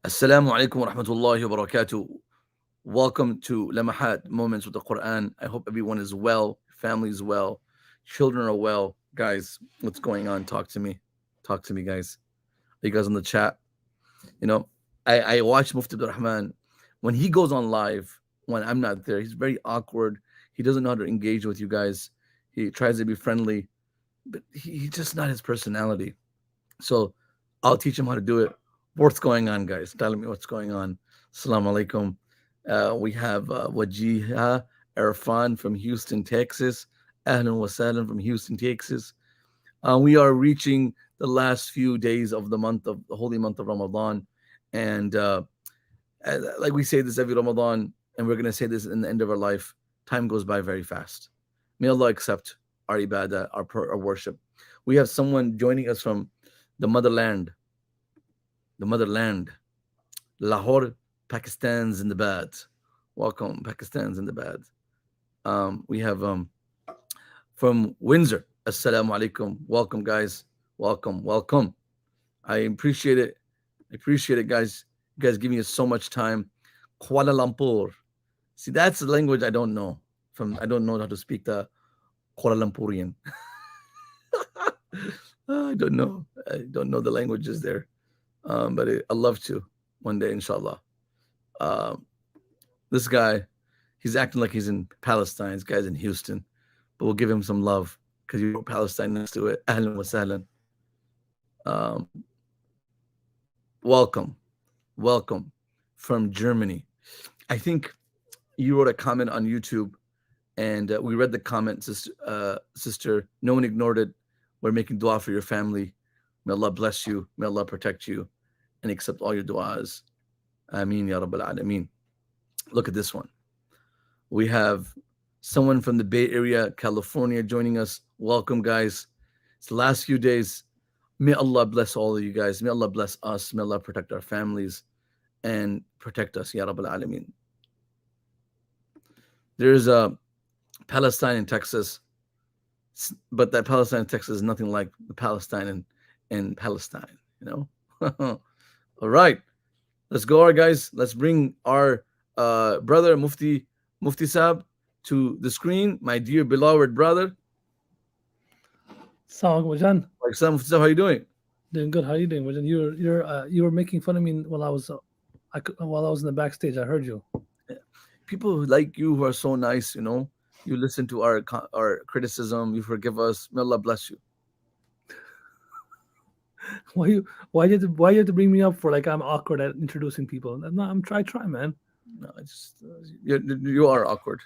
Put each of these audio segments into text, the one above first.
Assalamu alaikum wa rahmatullahi wa barakatuh. Welcome to Lamahat Moments with the Quran. I hope everyone is well, family is well, children are well. Guys, what's going on? Talk to me. Talk to me, guys. Are you guys on the chat? You know, I watch Mufti Abdul Rahman. When he goes on live, when I'm not there, he's very awkward. He doesn't know how to engage with you guys. He tries to be friendly, but he's just not his personality. So I'll teach him how to do it. What's going on, guys? Tell me what's going on. Assalamu alaikum. We have Wajiha Irfan from Houston, Texas. Ahlan wa sahlan from Houston, Texas. We are reaching the last few days of the holy month of Ramadan. And like we say this every Ramadan, and we're going to say this in the end of our life, time goes by very fast. May Allah accept our ibadah, our worship. We have someone joining us from the motherland, Lahore, Pakistan's in the bad. Welcome, Pakistan's in the bad. We have from Windsor. Assalamu alaikum. Welcome, guys. Welcome. I appreciate it. Guys. You guys give me so much time. Kuala Lumpur. See, that's the language I don't know. I don't know how to speak the Kuala Lumpurian. I don't know the languages there, but I love to one day, inshallah. This guy, he's acting like he's in Palestine. This guy's in Houston, but we'll give him some love because you wrote Palestine next to it. Ahlan wa sahlan. Welcome from Germany. I think you wrote a comment on YouTube, and we read the comment, sister. No one ignored it. We're making dua for your family. May Allah bless you. May Allah protect you and accept all your du'as. Ameen ya Rabbil Alameen. Look at this one. We have someone from the Bay Area, California, joining us. Welcome, guys. It's the last few days. May Allah bless all of you guys. May Allah bless us. May Allah protect our families and protect us, ya Rabbil Alameen. There's a Palestine in Texas, but that Palestine in Texas is nothing like the Palestine in Palestine, you know? All right. Let's go, our guys. Let's bring our brother, Mufti Saab, to the screen. My dear beloved brother. Assalamu alaikum. Mufti Saab, how are you doing? Doing good. How are you doing? You were making fun of me while I was in the backstage. I heard you. People like you who are so nice, you know. You listen to our criticism. You forgive us. May Allah bless you. Why you have to bring me up for like I'm awkward at introducing people? No, I try, man. No, I just you are awkward.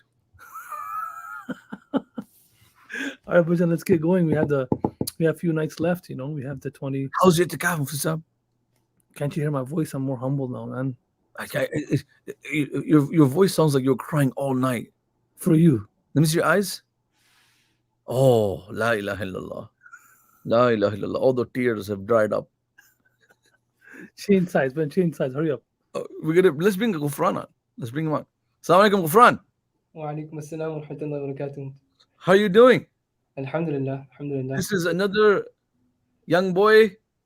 All right, but then let's get going. We have a few nights left. You know, we have the 20. How's your itikaf, Mufti Saab? Can't you hear my voice? I'm more humble now, man. Your voice sounds like you're crying all night. For you. Let me see your eyes. Oh, la ilaha illallah. La ilaha illallah. All the tears have dried up. Change sides, man. Change sides. Hurry up. Let's bring Ghufran on. Let's bring him on. Assalamu alaikum, Ghufran. Wa alaikum assalam wa rahmatullahi wa barakatuh. How are you doing? Alhamdulillah. This is another young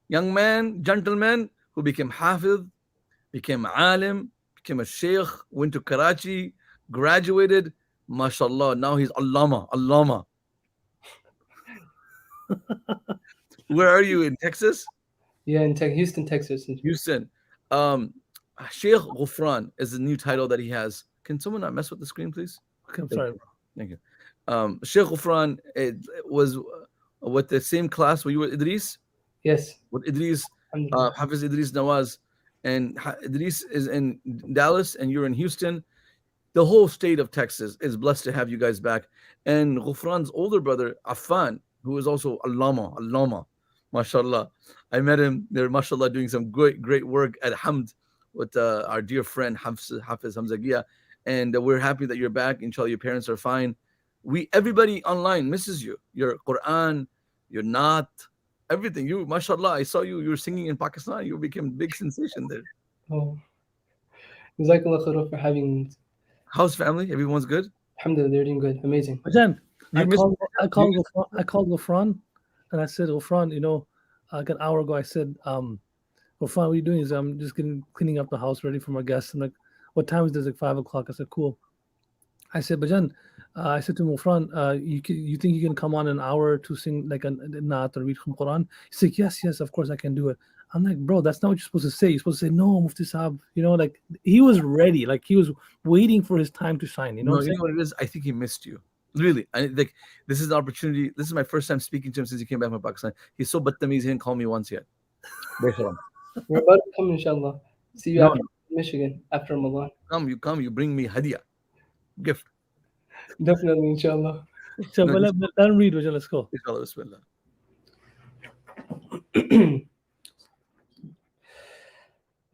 man, gentleman who became Hafiz, became Alim, became a Sheikh, went to Karachi, graduated. MashaAllah. Now he's Allama. Where are you, in Texas? Yeah, in Houston, Texas. Houston. Shaykh Ghufran is the new title that he has. Can someone not mess with the screen, please? Okay, I'm sorry, bro. Thank you. Shaykh Ghufran was with the same class. Were you with Idris? Yes. With Idris, Hafiz Idris Nawaz. And Idris is in Dallas and you're in Houston. The whole state of Texas is blessed to have you guys back. And Ghufran's older brother, Affan, who is also Allama, mashallah. I met him. They're, mashallah, doing some great work at Hamd with our dear friend Hafiz Hamza Gia. And we're happy that you're back. Inshallah, your parents are fine. Everybody online misses you. Your Quran, your Naat, everything. You, mashallah, I saw you were singing in Pakistan. You became a big sensation there. Oh. Jazakallah khair for having me. How's family? Everyone's good? Alhamdulillah, they're doing good. Amazing. Again, I called Ghufran and I said, Ghufran, you know, like an hour ago, I said, Well, fine. What are you doing? Is I'm just getting cleaning up the house, ready for my guests. And like, what time is this? Like 5 o'clock. I said, cool. I said, Bajan, I said to Mufran, you think you can come on an hour to sing like a naat or read from Quran? He's like, yes, yes, of course I can do it. I'm like, bro, that's not what you're supposed to say. You're supposed to say, no, Mufti Saab. Like he was ready, like he was waiting for his time to shine. You know No, what I'm you saying? know what it is? I think he missed you. Really, like this is an opportunity. This is my first time speaking to him since he came back from Pakistan. He's so battamiz, he didn't call me once yet. Bishram. We're about to come, inshallah. See you No, after no, Michigan, after Ramadan. come, you bring me hadiah, gift. Definitely, inshallah. So, No, but let him read, Bajan. Let's go. inshallah, bismillah.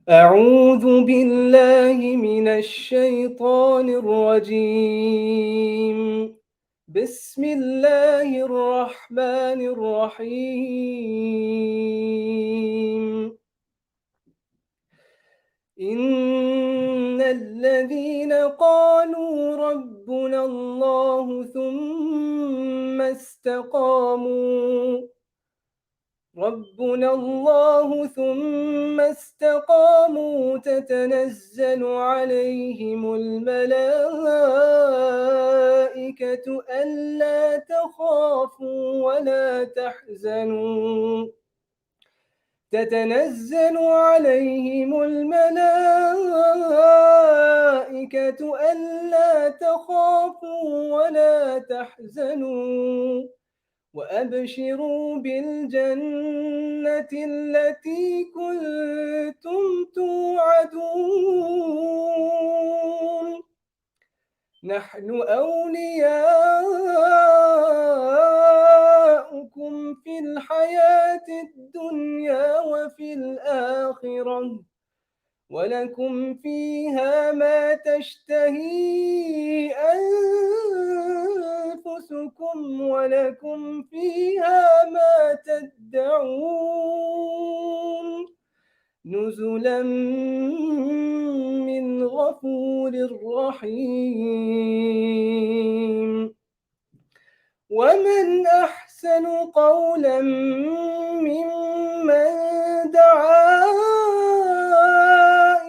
أعوذ بالله من الشيطان الرجيم. بسم الله الرحمن الرحيم. إن الذين قالوا ربنا الله ثم استقاموا تتنزل عليهم الملائكة ألا تخافوا ولا تحزنوا تتنزل عليهم الملائكة ألا تخافوا ولا تحزنوا وأبشروا بالجنة التي كنتم توعدون نحن أولياؤكم في الحياة الدنيا وفي الآخرة ولكم فيها ما تشتهي أنفسكم ولكم فيها ما تدعون نزلا من غفور رحيم. ومن أحسن قولا ممن دعا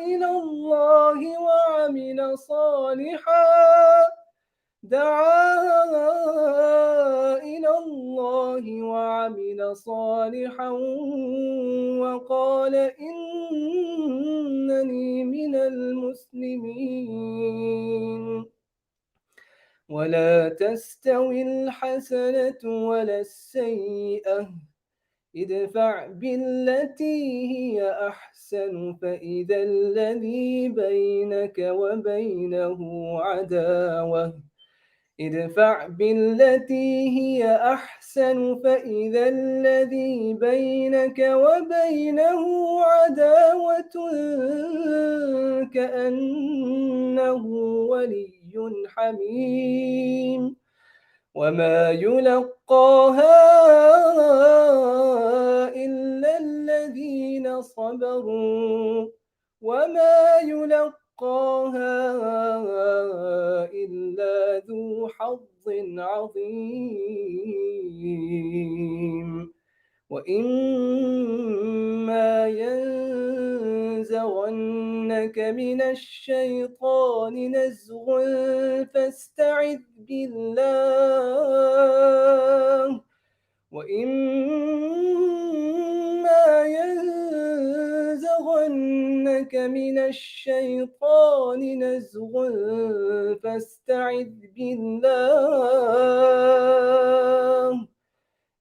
إلى الله وعمل صالحا وقال إنني من المسلمين. ولا تستوي الحسنة ولا السيئة ادفع بالتي هي أحسن فإذا الذي بينك وبينه عداوة ادفع بالتي هي أحسن فإذا الذي بينك وبينه عداوة كأنه ولي حميم. وما يلقاها إلا الذين صبروا وما يلقاها إلا ذو حظ عظيم. وإما ينزغنك من الشيطان نزغ فاستعذ بالله. وإما ينزغنك من الشيطان نزغ فاستعذ بالله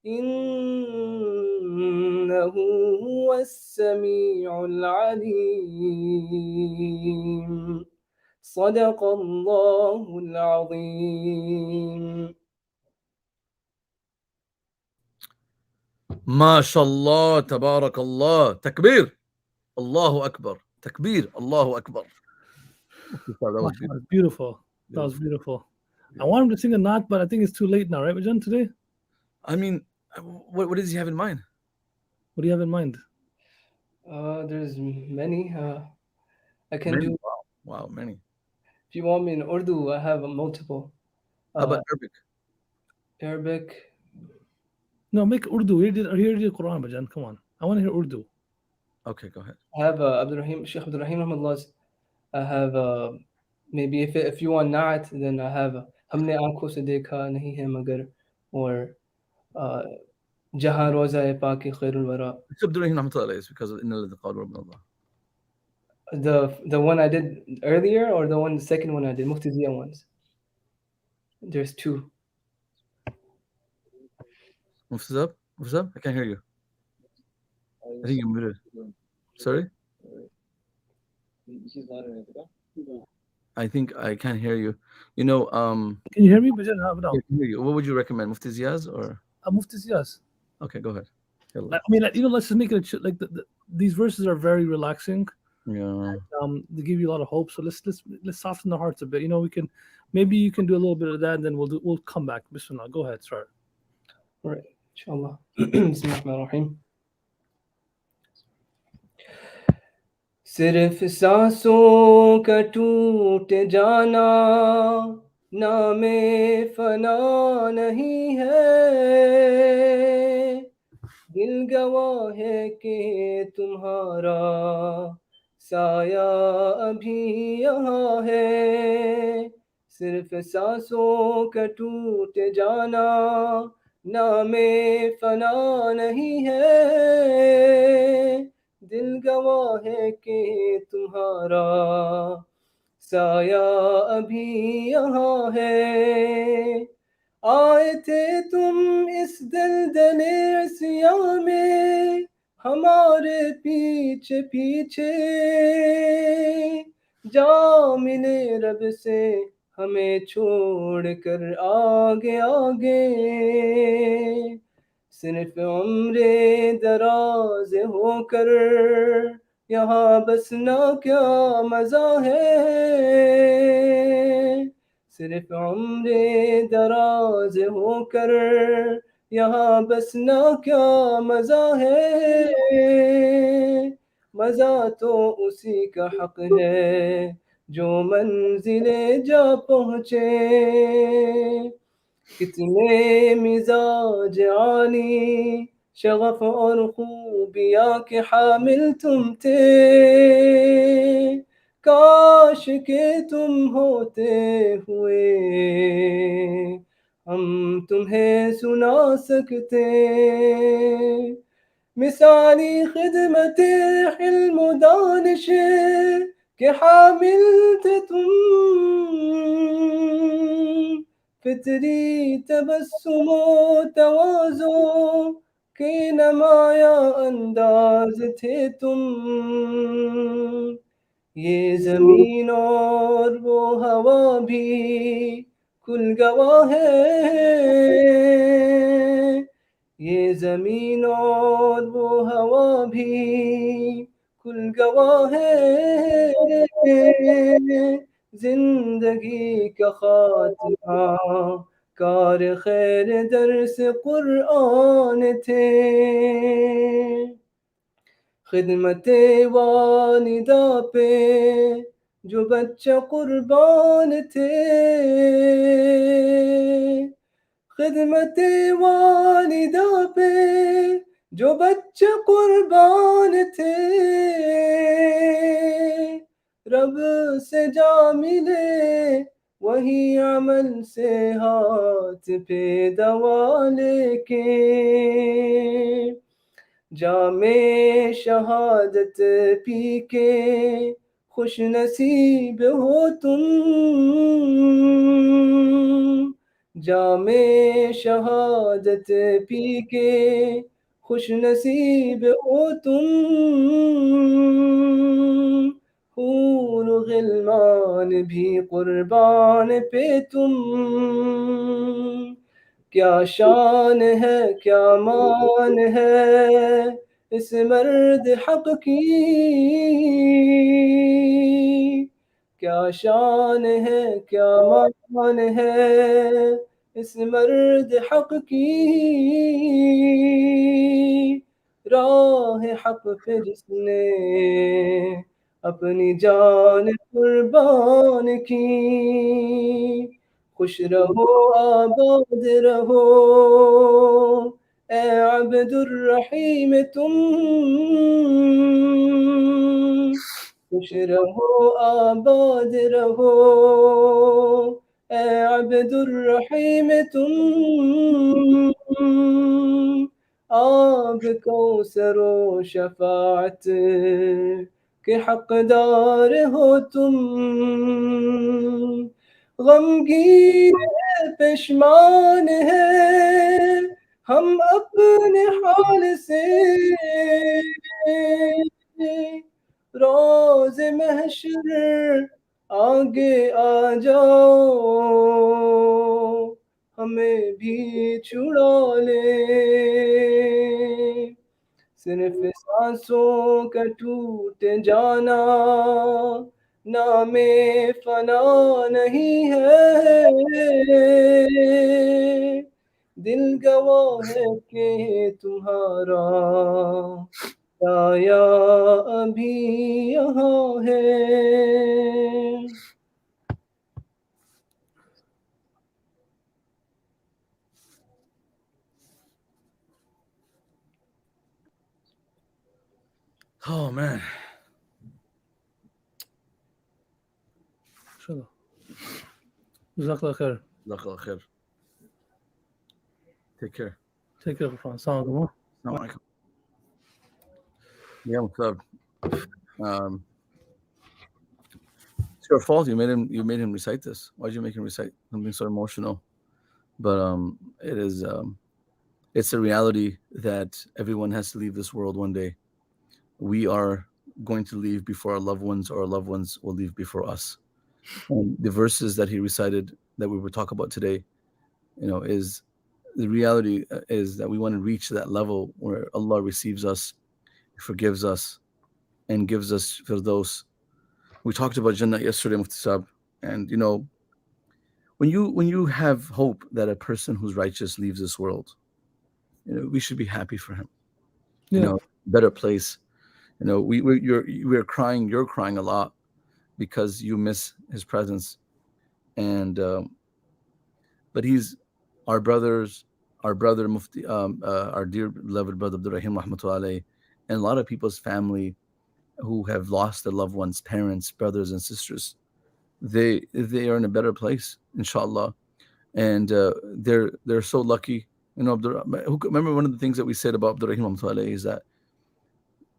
إنه هو السميع العليم. صدق الله العظيم. ما شاء الله تبارك الله تكبير الله أكبر تكبير الله أكبر. That was Mashallah, beautiful. That was beautiful. I want him to sing a naat, but I think it's too late now, right, Bajan, today? I mean, what does he have in mind? What do you have in mind? There's many. I can Many. do. Wow, many. If you want me in Urdu, I have multiple. How about Arabic? Arabic. No, make Urdu. He did the Quran, Bajan. Come on. I want to hear Urdu. Okay, go ahead. I have Abdul Rahim, Shaykh Abdul Rahim Rahmatullah's. I have maybe if you want Naat, then I have हमने आंखों से देखा नहीं है मगर, or uh, जहाँ रोज़ा पाक खैरुल वरा. It's Abdul Rahman Rahmatullah is because of Inna Ladhi Qalu Rabbuna Allah. The one I did earlier, or the second one I did, Mufti Zia ones. There's two. Mufti Zab? Mufti Zab? I can't hear you. I think you're muted. Sorry? I think I can't hear you. You know, Can you hear me? Bajan, I can hear you. What would you recommend, Mufti Ziaz or? Mufti Ziyaz. Okay, go ahead. I mean, let's just make it like these verses are very relaxing. Yeah. They give you a lot of hope. So let's soften the hearts a bit. We can, maybe you can do a little bit of that, and then we'll come back. Bismillah. Go ahead, start. Right. Inshallah. Bismillahirrahmanirrahim. صرف سانسوں کا ٹوٹ جانا نام فنا نہیں ہے، دل گواہ ہے کہ تمہارا سایہ ابھی یہاں ہے. صرف سانسوں کا ٹوٹ جانا نام فنا نہیں ہے، دل گواہ ہے کہ تمہارا سایہ ابھی یہاں ہے. آئے تھے تم اس دلدل عصیاں میں ہمارے پیچھے پیچھے، جا ملے رب سے ہمیں چھوڑ کر آگے آگے. صرف عمر دراز ہو کر یہاں بسنا کیا مزہ ہے، صرف عمر دراز ہو کر یہاں بسنا کیا مزہ ہے. مزہ تو اسی کا حق ہے جو منزل جا پہنچے. کتنے مزاج عالی شغف اور خوبیاں کے حامل تم تھے، کاش کہ تم ہوتے ہوئے ہم تمہیں سنا سکتے. مثالی خدمت علم و دانش کے حامل تھے تم، فطری تبسم و تواضع کے نمایاں انداز تھے تم. یہ زمین اور وہ ہوا بھی کل گواہ ہے، یہ زمین اور وہ ہوا بھی کل گواہ ہے. زندگی کا خاتمہ کار خیر درس قرآن تھے، خدمت والدہ پہ جو بچہ قربان تھے، خدمت والدہ پہ جو بچہ قربان تھے، رب سے جا ملے وہی عمل سے ہاتھ پہ دوا لے کے. جام شہادت پی کے خوش نصیب ہو تم، جام شہادت پی کے خوش نصیب ہو تم. حور غلمان بھی قربان پہ تم، کیا شان ہے کیا مان ہے اس مرد حق کی، کیا شان ہے کیا مان ہے اس مرد حق کی. راہ حق پہ جس نے اپنی جان قربان کی، خوش رہو آباد رہو عبد الرحيم तुम खुश रहो आबाद रहो ए अब्दुल रहीम तुम आब कौसरो शफाअत के हकदार हो तुम गमगीन है पेशमान है हम अपने हाल से रोज महशर आगे आ जाओ हमें भी छुड़ा ले सिर्फ सांसों का टूट जाना नामे फना नहीं है दिल गवाह है कि तुम्हारा साया अभी यहाँ है Oh man. Inshallah. Jazakallah khair. Jazakallah khair. Take care. Take care, Fran. Assalamu alaikum. Assalamu alaikum. Yeah, what's up? It's your fault. You made him recite this. Why'd you make him recite something so emotional? But it is it's a reality that everyone has to leave this world one day. We are going to leave before our loved ones, or our loved ones will leave before us. And the verses that he recited that we were talking about today, is the reality is that we want to reach that level where Allah receives us, forgives us, and gives us firdaus. We talked about Jannah yesterday, Mufti Sahib, and when you have hope that a person who's righteous leaves this world, we should be happy for him. Yeah. Better place. We're crying. You're crying a lot because you miss his presence, and but he's our brother Mufti, our dear beloved brother Abdul Rahman Rahmatullah, and a lot of people's family who have lost their loved ones, parents, brothers, and sisters. They are in a better place, inshallah, and they're so lucky. Remember one of the things that we said about Abdul Rahman Rahmatullah is that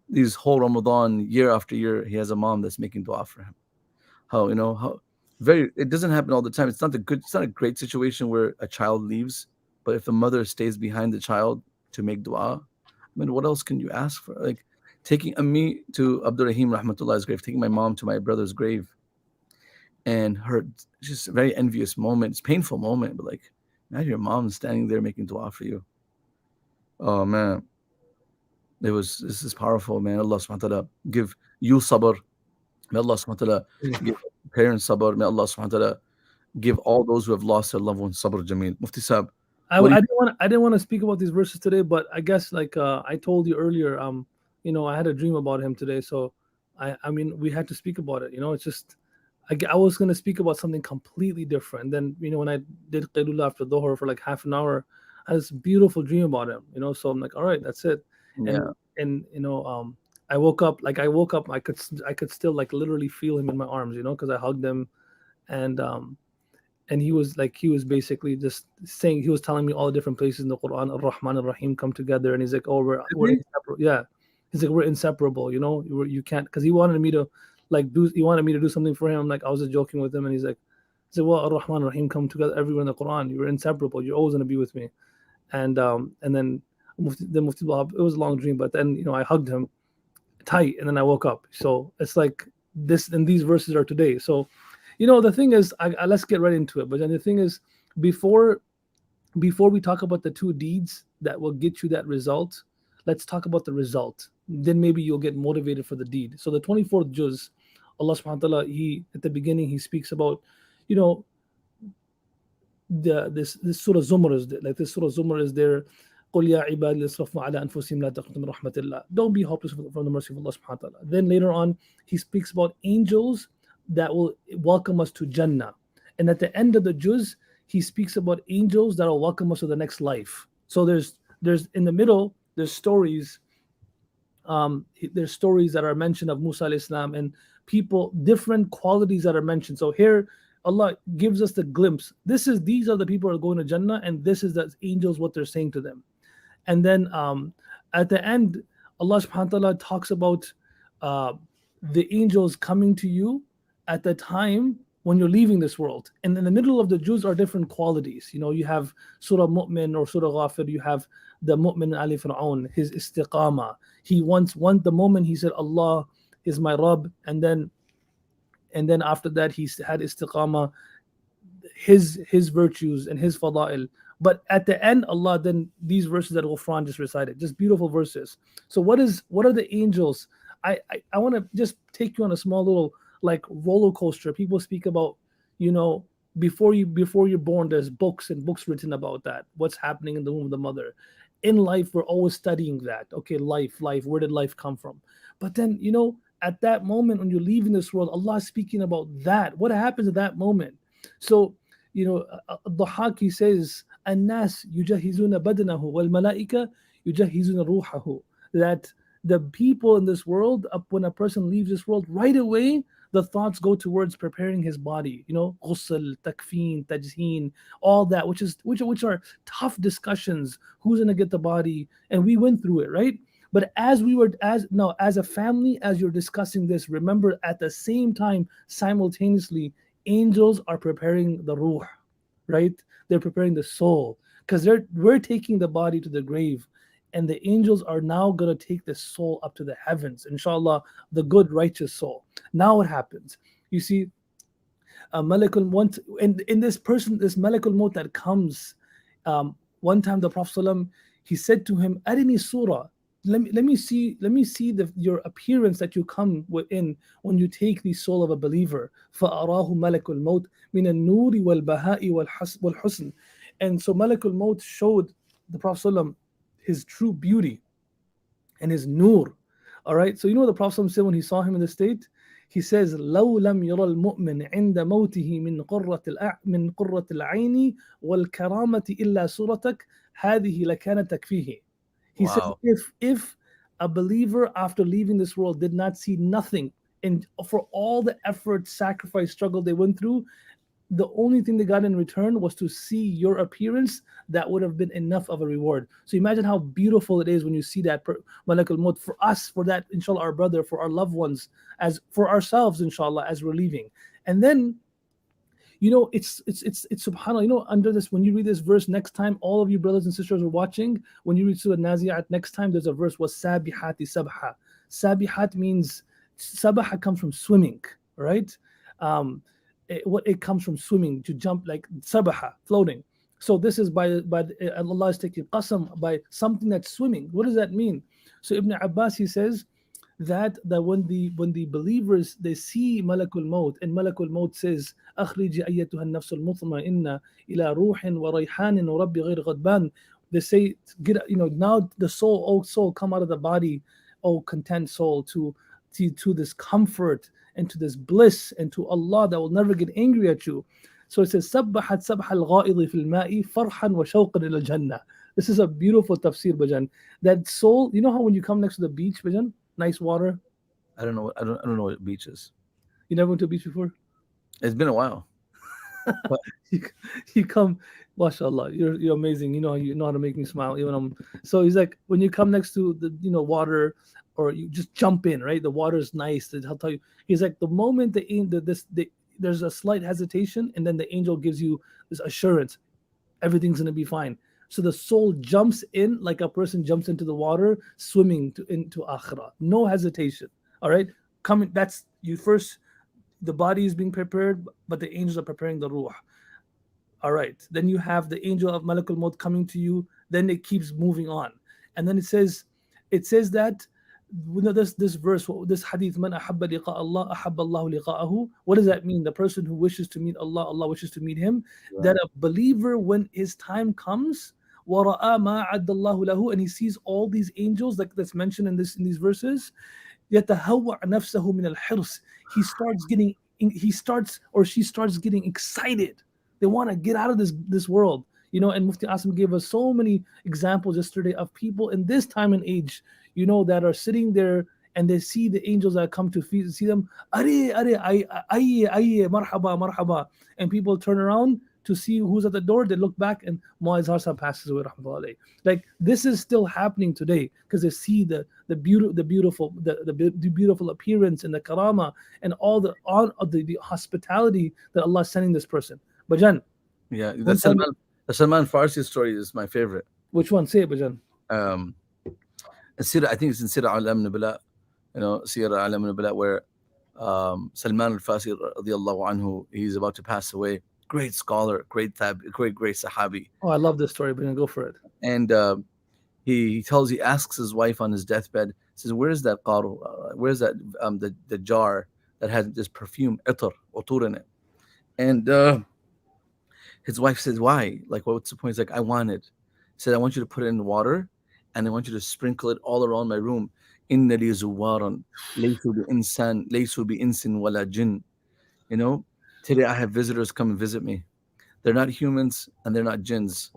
these whole Ramadan, year after year, he has a mom that's making dua for him. How it doesn't happen all the time. It's not a great situation where a child leaves, but if the mother stays behind the child to make dua, what else can you ask for? Like taking me to Abdul Rahim Rahmatullah's grave, taking my mom to my brother's grave, and her just a very envious moment. It's a painful moment, but like imagine your mom standing there making dua for you. Oh man. This is powerful, man. Allah subhanahu wa ta'ala give you sabr. May Allah subhanahu wa ta'ala give parents sabr. May Allah subhanahu wa ta'ala give all those who have lost their loved ones sabr jameel. Mufti Sahib. I didn't want to speak about these verses today, but I guess like I told you earlier, I had a dream about him today, so I mean we had to speak about it. It's just I was going to speak about something completely different. Then when I did Qailullah after Dhuhr for like half an hour, I had this beautiful dream about him. So I'm like, all right, that's it. Yeah. And I woke up I could still like literally feel him in my arms, because I hugged him, and he was basically just saying, he was telling me all the different places in the Quran Ar-Rahman Ar-Rahim come together, and he's like, oh, we're inseparable. Yeah, he's like, we're inseparable, you can't, because he wanted me to do something for him. I'm like, I was just joking with him, and he's like, well, Ar-Rahman Ar-Rahim come together everywhere in the Quran, you're inseparable, you're always going to be with me. And then Mufti Abdul, it was a long dream, but then I hugged him tight, and then I woke up. So it's like this, and these verses are today. So the thing is, let's get right into it. But then the thing is, before we talk about the two deeds that will get you that result, let's talk about the result. Then maybe you'll get motivated for the deed. So the 24th juz, Allah subhanahu wa ta'ala, at the beginning he speaks about this surah Zumar is there. Like this surah Zumar is there. قُلْ يَا عِبَادِ الْأَسْرَفُوا عَلَىٰ أَنفُسِهِمْ لَا تَقْنَطُوا مِنْ رَحْمَةِ اللَّهِ. Don't be hopeless from the mercy of Allah subhanahu wa ta'ala. Then later on, he speaks about angels that will welcome us to Jannah. And at the end of the juz, he speaks about angels that will welcome us to the next life. So there's there's in the middle, there's stories that are mentioned of Musa alayhi salam, and people, different qualities that are mentioned. So here Allah gives us the glimpse. These are the people who are going to Jannah, and this is the angels what they're saying to them. And then at the end, Allah subhanahu wa ta'ala talks about uh, the angels coming to you at the time when you're leaving this world. And in the middle of the Jews are different qualities. You have Surah Mu'min or Surah Ghafir, you have the Mu'min Ali Fir'aun, his istiqama. He the moment he said, Allah is my Rabb, and then after that he had istiqama, his virtues and his fada'il. But at the end, Allah, then these verses that Ghufran just recited, just beautiful verses. So what are the angels? I want to just take you on a small little like roller coaster. People speak about, before you're born, there's books and books written about that, what's happening in the womb of the mother. In life, we're always studying that. Okay, life, where did life come from? But then, at that moment when you're leaving this world, Allah is speaking about that. What happens at that moment? So, Dhahak, he says, الناس يجهزون بدنه والملائكة يجهزون روحه. That the people in this world, when a person leaves this world, right away the thoughts go towards preparing his body. Ghusl, takfeen, tajheen, all that, which are tough discussions. Who's gonna get the body? And we went through it, right? But as a family, as you're discussing this, remember at the same time, simultaneously, angels are preparing the ruh, right? They're preparing the soul, because we're taking the body to the grave, and the angels are now going to take the soul up to the heavens, inshallah, the good righteous soul. Now what happens? You see, malakul maut, in this malakul maut that comes, one time the Prophet ﷺ, he said to him, arini surah, let me see your appearance that you come in when you take the soul of a believer. فَأَرَاهُ مَلَكُ الْمَوْتِ مِنَ النُّورِ وَالْبَهَاءِ وَالْحُسْنِ. And so Malakul Maut showed the Prophet ﷺ his true beauty and his nur. All right, so the Prophet ﷺ said when he saw him in the state, he says, لو لم يرى المؤمن عند موته من قرة العين والكرامة إلا صورتك هذه لكانت تكفيه. He says, Wow. if a believer after leaving this world did not see nothing, and for all the effort, sacrifice, struggle they went through, the only thing they got in return was to see your appearance, that would have been enough of a reward. So imagine how beautiful it is when you see that Malakul Maut, for us, for that, inshallah, our brother, for our loved ones, as for ourselves, inshallah, as we're leaving. And then it's subhanAllah, under this, when you read this verse next time, all of you brothers and sisters are watching, when you read Surah Nazi'at next time, there's a verse, was sabihati sabha. Sabihat means, sabaha comes from swimming, right? It comes from swimming, to jump, like sabaha, floating. So this is by Allah is taking qasam by something that's swimming. What does that mean? So Ibn Abbas, he says that when the believers, they see Malakul Maut, and Malakul Maut says, أخرجي أيتها النفس المطمئنة إلى روح وريحان ورب غير غضبان. They say, get, now the soul, oh soul, come out of the body, oh content soul, to this comfort and to this bliss and to Allah that will never get angry at you. So it says, سبحت سبح الغائض في الماء فرحا وشوقا إلى الجنة. This is a beautiful tafsir, Bajan. That soul, how when you come next to the beach, Bajan, nice water. I don't know what beach is. You never went to a beach before? It's been a while. you come, mashallah, you're amazing. You know how to make me smile even. So he's like, when you come next to the water, or you just jump in, right? The water is nice. I'll tell you. He's like, the moment there's a slight hesitation, and then the angel gives you this assurance, everything's gonna be fine. So the soul jumps in like a person jumps into the water, swimming into akhirah. No hesitation. All right, coming. That's you first. The body is being prepared, but the angels are preparing the ruh. All right. Then you have the angel of Malakul Maut coming to you. Then it keeps moving on, and then it says that this verse, this hadith, man ahabba liqa Allah, ahabba Allah liqa'ahu. What does that mean? The person who wishes to meet Allah, Allah wishes to meet him. Right. That a believer, when his time comes, وَرَأَى مَا عَدَّ اللَّهُ لَهُ, and he sees all these angels, like that's mentioned in these verses, يَتَهَوَّعْ نَفْسَهُ مِنَ الْحِرْصِ. He starts or she starts getting excited. They want to get out of this world. And Mufti Asim gave us so many examples yesterday of people in this time and age, that are sitting there and they see the angels that come to see them. Are, ayye, marhaba, marhaba. And people turn around to see who's at the door. They look back and Muaz Harsa passes away, rahmatullahi alayhi. Like this is still happening today because they see the beautiful appearance and the karama and all the hospitality that Allah is sending this person. Bajan, Yeah, one time, the Salman Farsi story is my favorite. which one? Say it, Bajan. Um, I think it's in Sirah Alam Nubala, Sirah Alam Nubala, where Salman al-Farsi radiallahu anhu, he's about to pass away. Great scholar, great sahabi. Oh, I love this story, Bajan. Go for it. And he asks his wife on his deathbed, says, "Where is that qaru? Where's that the jar that has this perfume, utur in it?" And his wife says, "Why? Like, what's the point?" He's like, "I want it." He said, "I want you to put it in water, and I want you to sprinkle it all around my room. Inna li zuwaran, laysu bi insin wala jinn." Today I have visitors come and visit me. They're not humans and they're not jinns.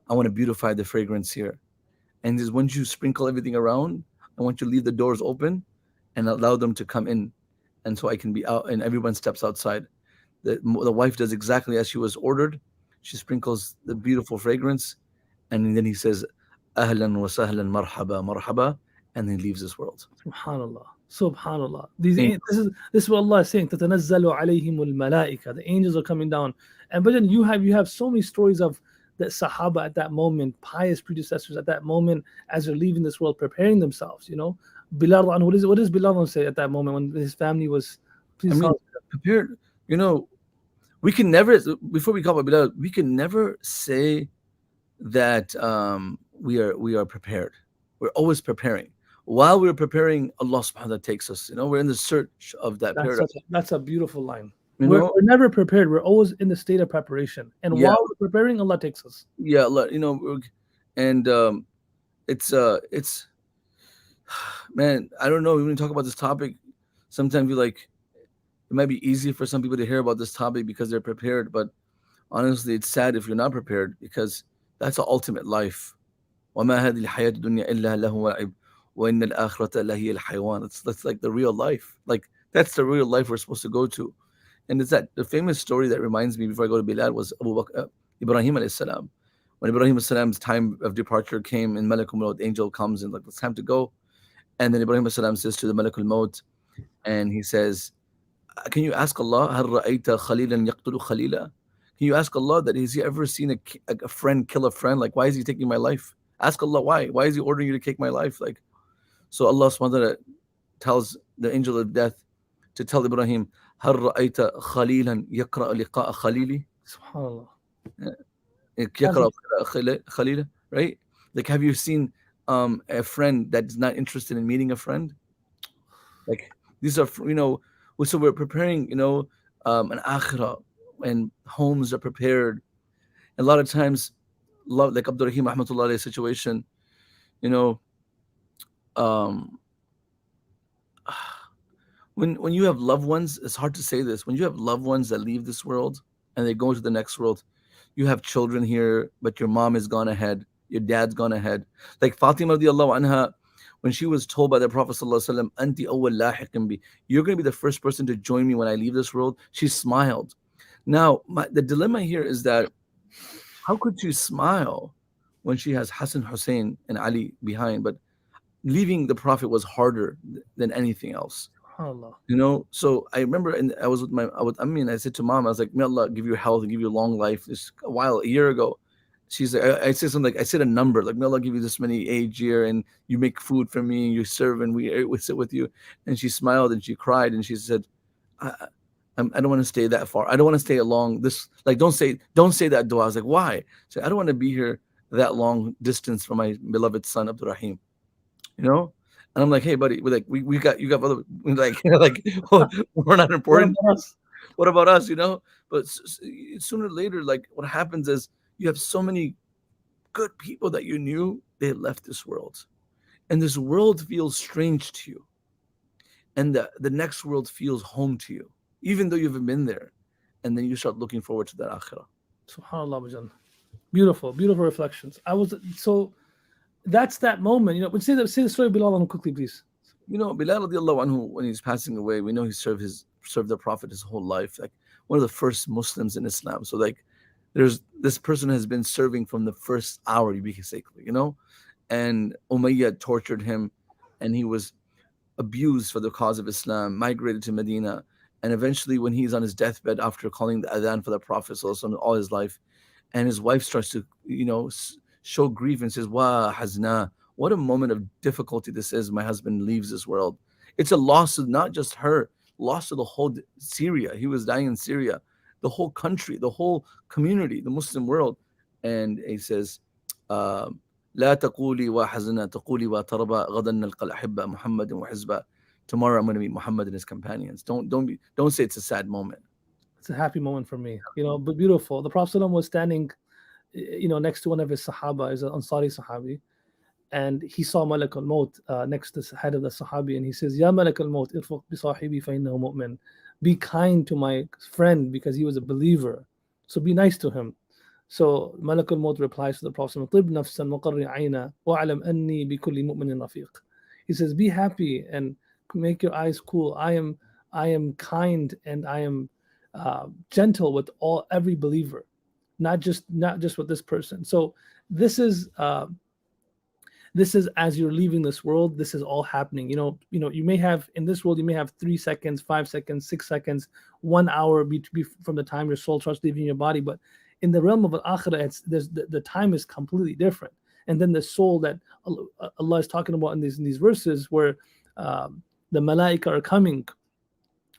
I want to beautify the fragrance here. And just once you sprinkle everything around, I want you to leave the doors open and allow them to come in. And so I can be out and everyone steps outside. The wife does exactly as she was ordered. She sprinkles the beautiful fragrance. And then he says, Ahlan wa sahlan marhaba, marhaba. And then he leaves this world. Subhanallah. Subhanallah. This And- is what Allah is saying. تَتَنَزَّلُ عَلَيْهِمُ الْمَلَائِكَةُ. The angels are coming down. But then you have so many stories of the Sahaba at that moment, pious predecessors at that moment, as they're leaving this world, preparing themselves. Bilal, what does Bilal say at that moment when his family was? Please tell us. prepared. We can never, before we call about Bilal, we can never say that we are prepared. We're always preparing. While we're preparing, Allah subhanahu wa ta'ala takes us. We're in the search of that paradise. That's a beautiful line. You We're know? never prepared. We're always in the state of preparation. And Yeah. while we're preparing, Allah takes us. Yeah, and it's man, I don't know. When we talk about this topic, sometimes it might be easy for some people to hear about this topic because they're prepared, but honestly, it's sad if you're not prepared because that's the ultimate life. وَمَا هَذِهِ الْحَيَاةُ الدُّنْيَا إِلَّا لَهْوٌ وَلَعِبٌ وَإِنَّ الْآخِرَةَ لَهِيَ الْحَيَوَانُ. That's like the real life. Like that's the real life we're supposed to go to. And it's that the famous story that reminds me before I go to Bilal was Ibrahim alayhi salam. When Ibrahim alayhi salam's time of departure came and Malakul Maut, angel comes and it's time to go. And then Ibrahim alayhi salam says to the Malakul Maut, and he says, "Can you ask Allah, هَلْ رَأَيْتَ خَلِيلًا يَقْتُلُ خَلِيلًا?" Can you ask Allah that has he ever seen a friend kill a friend? Like, why is he taking my life? Ask Allah why. Why is he ordering you to take my life? So Allah subhanahu wa ta'ala tells the angel of death to tell Ibrahim, هَلْ رَأَيْتَ خَلِيلًا يَقْرَأ لِقَاءَ خَلِيلِ. SubhanAllah. يَقْرَأ خَلِيلًا, right? Like, have you seen a friend that's not interested in meeting a friend? Like, these are, so we're preparing, an akhirah, and homes are prepared. A lot of times, like Abdul Rahim Rahmatullah situation, um, when you have loved ones, it's hard to say this. When you have loved ones that leave this world and they go to the next world, you have children here, but your mom has gone ahead, your dad's gone ahead. Like Fatima radiallahu anha, when she was told by the Prophet sallallahu alaihi wasallam, "Anti awwal lahiqin bi," you're going to be the first person to join me when I leave this world. She smiled. Now, the dilemma here is that how could she smile when she has Hassan, Hussein, and Ali behind? But leaving the Prophet was harder than anything else. SubhanAllah. So I remember, and I was with Ammi, and I said to Mom, I was like, "May Allah give you health and give you a long life." This a year ago, she's like, I said something like, I said a number, like, "May Allah give you this many age year, and you make food for me, and you serve, and we sit with you." And she smiled and she cried and she said, I don't want to stay that far. I don't want to stay along this. Like, don't say that dua. I was like, why? So I don't want to be here that long distance from my beloved son Abdul Rahim. And I'm like, hey, buddy, we got you got other like we're not important. What about us? But sooner or later, like what happens is you have so many good people that you knew, they left this world, and this world feels strange to you, and the next world feels home to you, even though you haven't been there, and then you start looking forward to that akhirah. SubhanAllah, Bajan. Beautiful, beautiful reflections. I was so that's that moment. But say the story of Bilal quickly, please. Bilal radiallahu anhu, when he's passing away, we know he served the Prophet his whole life, like one of the first Muslims in Islam. So like, there's this person has been serving from the first hour, basically. And Umayyad tortured him, and he was abused for the cause of Islam, migrated to Medina, and eventually, when he's on his deathbed after calling the adhan for the Prophet all his life, and his wife starts to, show grief and says, "Wa hazna." What a moment of difficulty this is. My husband leaves this world. It's a loss of not just her, loss of the whole Syria. He was dying in Syria, the whole country, the whole community, the Muslim world. And he says, لا تقولي وحزنا تقولي وتربى غدا نلقى الأحبة محمد وحزبه. Tomorrow I'm going to meet Muhammad and his companions. Don't say it's a sad moment. It's a happy moment for me, but beautiful. The Prophet ﷺ was standing, next to one of his Sahaba, is an Ansari Sahabi, and he saw Malak al Maut next to the head of the Sahabi, and he says, Ya Malak al Maut, irfuq bi sahibi fa innahu mu'min. Be kind to my friend because he was a believer. So be nice to him. So Malak al Maut replies to the Prophet, Tib nafsan wa qarri ayna wa'alam anni bi kulli mu'minin rafiq. He says, be happy and make your eyes cool. I am kind and I am gentle with every believer, not just with this person. So this is as you're leaving this world. This is all happening. You may have in this world, you may have 3 seconds, 5 seconds, 6 seconds, 1 hour from the time your soul starts leaving your body. But in the realm of al-akhirah, the time is completely different. And then the soul that Allah is talking about in these verses, where the malaika are coming,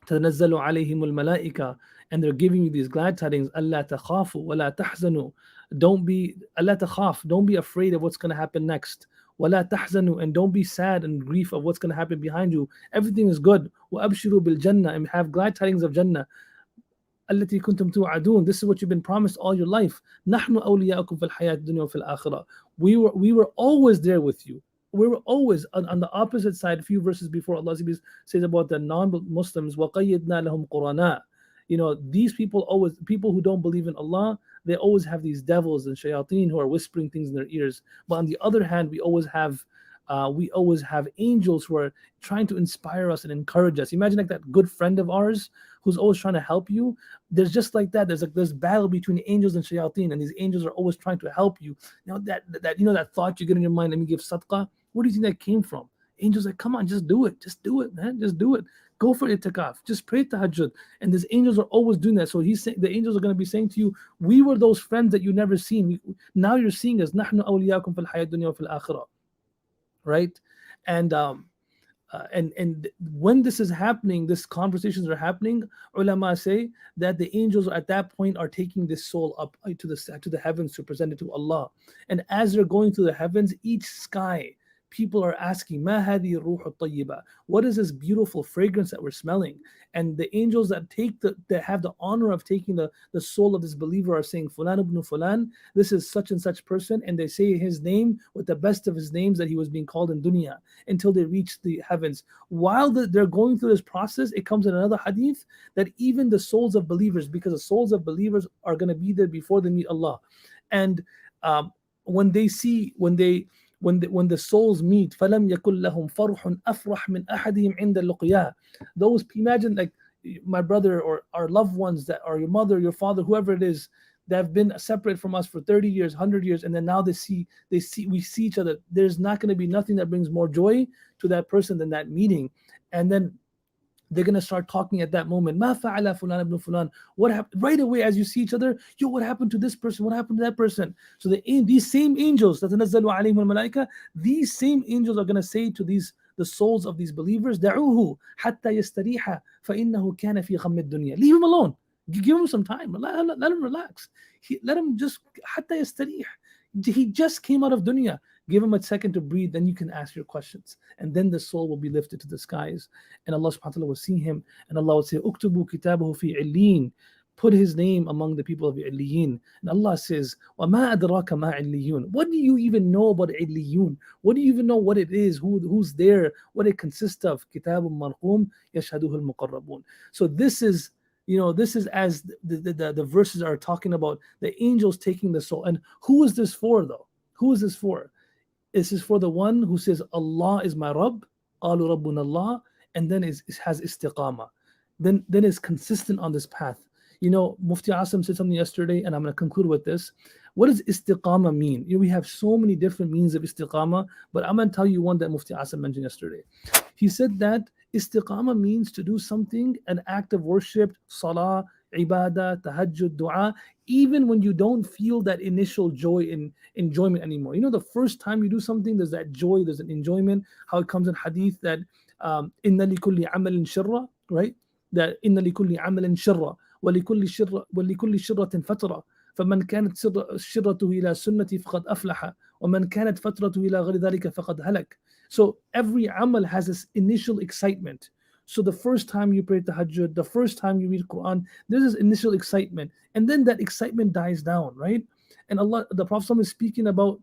تنزل عليهم الملائكة, and they're giving you these glad tidings. ألا تخافوا ولا تحزنوا. Don't be ألا تخاف. Don't be afraid of what's going to happen next. ولا تحزنوا, and don't be sad and grief of what's going to happen behind you. Everything is good. وأبشروا بالجنة, and have glad tidings of Jannah. التي كنتم توعدون. This is what you've been promised all your life. نحن أولياؤكم في الحياة الدنيا وفي الآخرة. We were always there with you. We were always on the opposite side. A few verses before, Allah says about the non-Muslims, وَقَيِّدْنَا لَهُمْ قُرَنَاء. These people who don't believe in Allah, they always have these devils and shayateen who are whispering things in their ears. But on the other hand, we always have angels who are trying to inspire us and encourage us. Imagine like that good friend of ours who's always trying to help you. There's just like that. There's battle between angels and shayateen, and these angels are always trying to help you. That thought you get in your mind, let me give sadaqah. Where do you think that came from? Angels like, come on, just do it, man, just do it. Go for itikaf, just pray tahajjud. And these angels are always doing that. So he's saying, the angels are going to be saying to you, we were those friends that you never seen. Now you're seeing us. نحن أولياؤكم في الحياة الدنيا وفي الآخرة. Right? And when this is happening, these conversations are happening, ulama say that the angels at that point are taking this soul up to the heavens to present it to Allah. And as they're going to the heavens, each sky, people are asking, Ma hadi ruh tayyiba. What is this beautiful fragrance that we're smelling? And the angels that have the honor of taking the soul of this believer are saying, Fulan ibn Fulan, this is such and such person, and they say his name with the best of his names that he was being called in dunya, until they reach the heavens. While they're going through this process, it comes in another hadith that even the souls of believers, because the souls of believers are going to be there before they meet Allah. And when the souls meet, فَلَمْ يَكُنْ لَهُمْ فَرْحٌ أَفْرَحْ مِنْ أَحَدِهِمْ عِنْدَ اللُّقْيَاهِ. Those, imagine like my brother or our loved ones, that or your mother, your father, whoever it is, that have been separate from us for 30 years, 100 years, and then now we see each other. There's not going to be nothing that brings more joy to that person than that meeting. And then they're going to start talking at that moment. Ma fa'ala fulan ibn fulan. What happened? Right away, as you see each other, what happened to this person? What happened to that person? So these same angels, تَتَنَزَّلُ عَلَيْهِمُ الْمَلَائِكَةُ, these same angels are going to say to the souls of these believers, دَعُوهُ حَتَّى يَسْتَرِيحَ فَإِنَّهُ كَانَ فِي غَمِّ الدُّنْيَا. Leave him alone. Give him some time. Let him relax. Let him just حَتَّى يَسْتَرِيحَ. He just came out of dunya. Give him a second to breathe, then you can ask your questions. And then the soul will be lifted to the skies. And Allah subhanahu wa ta'ala will see him. And Allah will say, Uktubu kitabahu fi illiyin. Put his name among the people of Illiyin. And Allah says, وَمَا أَدْرَاكَ مَا عِلِّيُّونَ. What do you even know about Illiyun? What do you even know what it is? Who's there? What it consists of? Kitabun marqum yashhaduhu al-muqarrabun. So this is This is as the verses are talking about the angels taking the soul. And who is this for, though? Who is this for? This is for the one who says, Allah is my Rabb, qalu rabbuna Allah, and then has istiqamah. Then is consistent on this path. Mufti Asim said something yesterday, and I'm going to conclude with this. What does istiqamah mean? We have so many different means of istiqamah, but I'm going to tell you one that Mufti Asim mentioned yesterday. He said that istiqamah means to do something, an act of worship, salah, ibadah, tahajjud, dua, even when you don't feel that initial joy and enjoyment anymore. The first time you do something, there's that joy, there's an enjoyment. How it comes in hadith that inna likulli amalin shirra, right? That inna likulli amalin shirra ولكل شرة فترة فمن كانت شرته إلى سنتي فقد أفلح ومن كانت فترته إلى غير ذلك فقد هلك. So every amal has this initial excitement. So the first time you pray tahajjud, the first time you read Quran, there's this initial excitement, and then that excitement dies down, right? And the Prophet is speaking about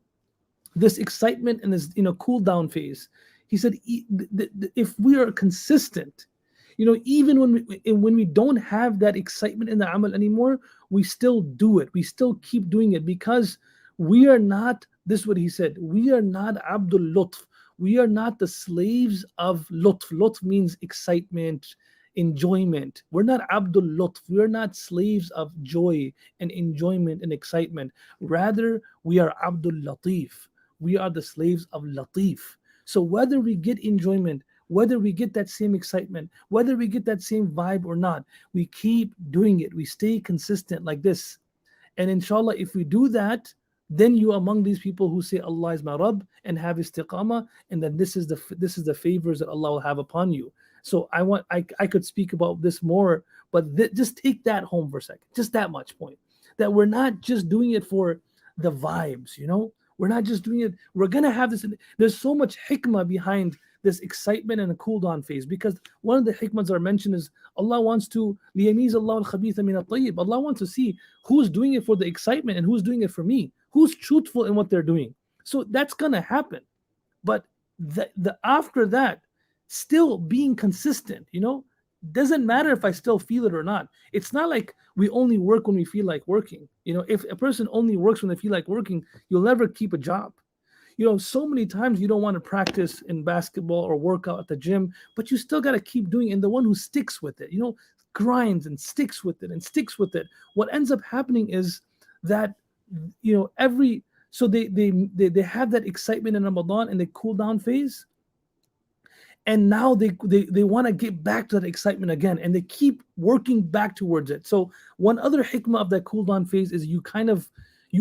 this excitement and this cool down phase. He said, if we are consistent, even when we don't have that excitement in the amal anymore, we still do it. We still keep doing it because we are not, this is what he said, we are not Abdul Lutf. We are not the slaves of Lutf. Lutf means excitement, enjoyment. We're not Abdul Lutf. We are not slaves of joy and enjoyment and excitement. Rather, we are Abdul Latif. We are the slaves of Latif. So whether we get enjoyment, whether we get that same excitement, whether we get that same vibe or not, we keep doing it. We stay consistent like this. And inshallah, if we do that, then you are among these people who say Allah is my Rabb and have istiqamah, and then this is the favors that Allah will have upon you. So I could speak about this more, but just take that home for a second. Just that much point. That we're not just doing it for the vibes, We're not just doing it. We're gonna have this. There's so much hikmah behind this excitement and a cool down phase, because one of the hikmahs that are mentioned is Allah wants to liyamiz Allah al-khabitha min at-tayyib. Allah wants to see who's doing it for the excitement and who's doing it for me, who's truthful in what they're doing. So that's gonna happen, but the after that, still being consistent, doesn't matter if I still feel it or not. It's not like we only work when we feel like working. If a person only works when they feel like working, you'll never keep a job. So many times you don't want to practice in basketball or work out at the gym, but you still got to keep doing it. And the one who sticks with it, grinds and sticks with it. What ends up happening is that, so they have that excitement in Ramadan and they cool down phase. And now they want to get back to that excitement again, and they keep working back towards it. So one other hikmah of that cool down phase is you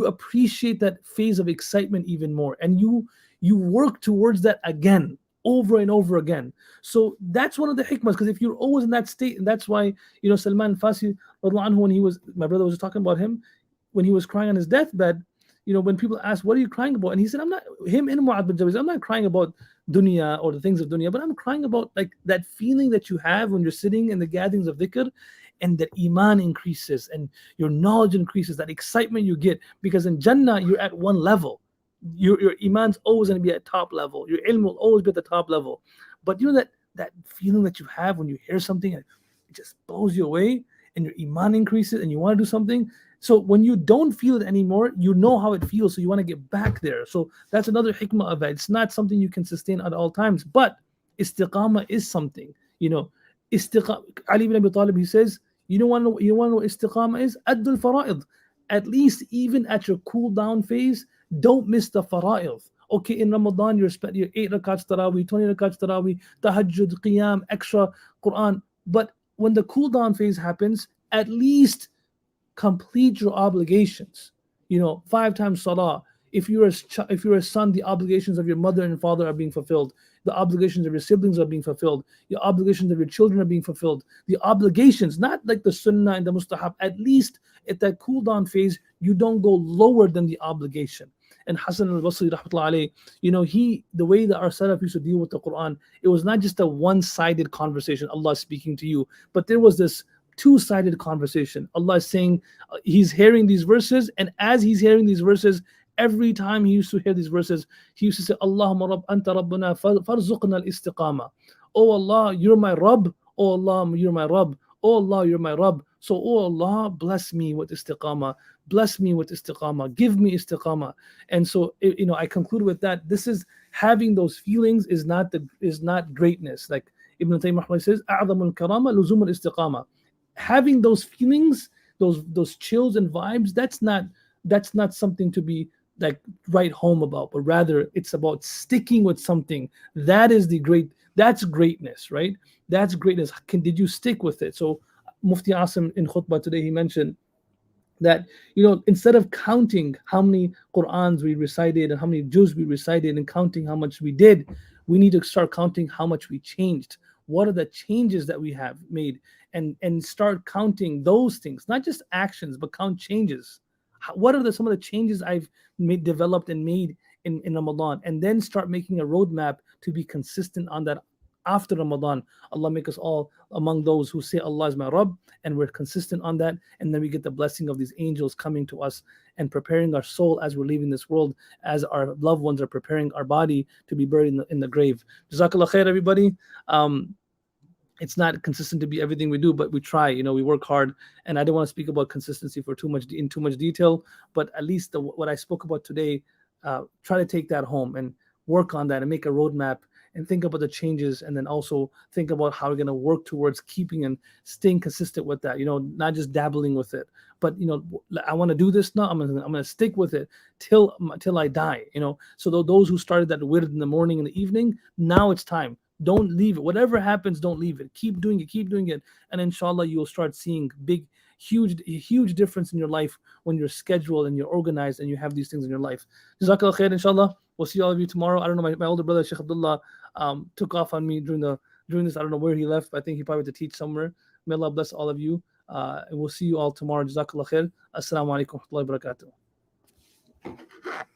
appreciate that phase of excitement even more, and you work towards that again, over and over again. So that's one of the hikmahs, because if you're always in that state, and that's why Salman Farsi, when my brother was talking about him, when he was crying on his deathbed, when people ask, what are you crying about? And he said, I'm not crying about dunya or the things of dunya, but I'm crying about like that feeling that you have when you're sitting in the gatherings of dhikr, and that iman increases and your knowledge increases, that excitement you get, because in Jannah you're at one level. Your iman's always going to be at top level. Your ilm will always be at the top level. But that feeling that you have when you hear something and it just blows you away, and your iman increases and you want to do something. So when you don't feel it anymore, you know how it feels, so you want to get back there. So that's another hikmah of it. It's not something you can sustain at all times, but istiqamah is something. Ali ibn Abi Talib, he says, you want to know what istiqamah is? Addul fara'id. At least even at your cool down phase, don't miss the fara'id. Okay, in Ramadan, you're 8 rakats tarawih, 20 rakats tarawih, tahajjud, qiyam, extra Quran. But when the cool down phase happens, at least complete your obligations. 5 times salah. If you're a son, the obligations of your mother and father are being fulfilled. The obligations of your siblings are being fulfilled. The obligations of your children are being fulfilled. The obligations, not like the sunnah and the mustahab. At least at that cool down phase, you don't go lower than the obligation. And Hassan al-Basri, rahmatullahi alayhi, the way that our Salaf used to deal with the Quran, it was not just a one-sided conversation, Allah speaking to you, but there was this two-sided conversation. Allah is saying, he's hearing these verses, and as he's hearing these verses, every time he used to hear these verses, he used to say, Allahumma Rabb, anta Rabbuna, farzuqna al-istiqama. Oh Allah, you're my Rabb. Oh Allah, you're my Rabb. Oh Allah, you're my Rabb. So, oh Allah, bless me with istiqamah, bless me with istiqamah, give me istiqamah. And so, I conclude with that. This is having those feelings is not greatness. Like Ibn Taymiyyah says, "A'zamul karama luzum al-istiqamah." Having those feelings, those chills and vibes, that's not something to be like write home about, but rather it's about sticking with something. That's greatness, right? That's greatness. Did you stick with it? So Mufti Asim in khutbah today, he mentioned that, instead of counting how many Qurans we recited and how many juz we recited and counting how much we did, we need to start counting how much we changed. What are the changes that we have made? And start counting those things, not just actions, but count changes. What are some of the changes I've developed and made in Ramadan? And then start making a roadmap to be consistent on that after Ramadan. Allah make us all among those who say Allah is my Rabb, and we're consistent on that. And then we get the blessing of these angels coming to us and preparing our soul as we're leaving this world, as our loved ones are preparing our body to be buried in the grave. Jazakallah khair, everybody. It's not consistent to be everything we do, but we try. We work hard, and I don't want to speak about consistency for too much detail, but at least what I spoke about today, try to take that home and work on that and make a roadmap and think about the changes, and then also think about how we're going to work towards keeping and staying consistent with that. Not just dabbling with it, but I want to do this now. I'm gonna stick with it till I die. So those who started that wird in the morning and the evening, now it's time. Don't leave it. Whatever happens, don't leave it. Keep doing it, and inshallah you'll start seeing huge difference in your life when you're scheduled and you're organized and you have these things in your life. Jazakallah khair, inshallah. We'll see all of you tomorrow. I don't know, my older brother Shaykh Abdullah took off on me during this. I don't know where he left, but I think he probably went to teach somewhere. May Allah bless all of you. And we'll see you all tomorrow. Jazakallah khair. Assalamu alaikum wa rahmatullahi wa barakatuh.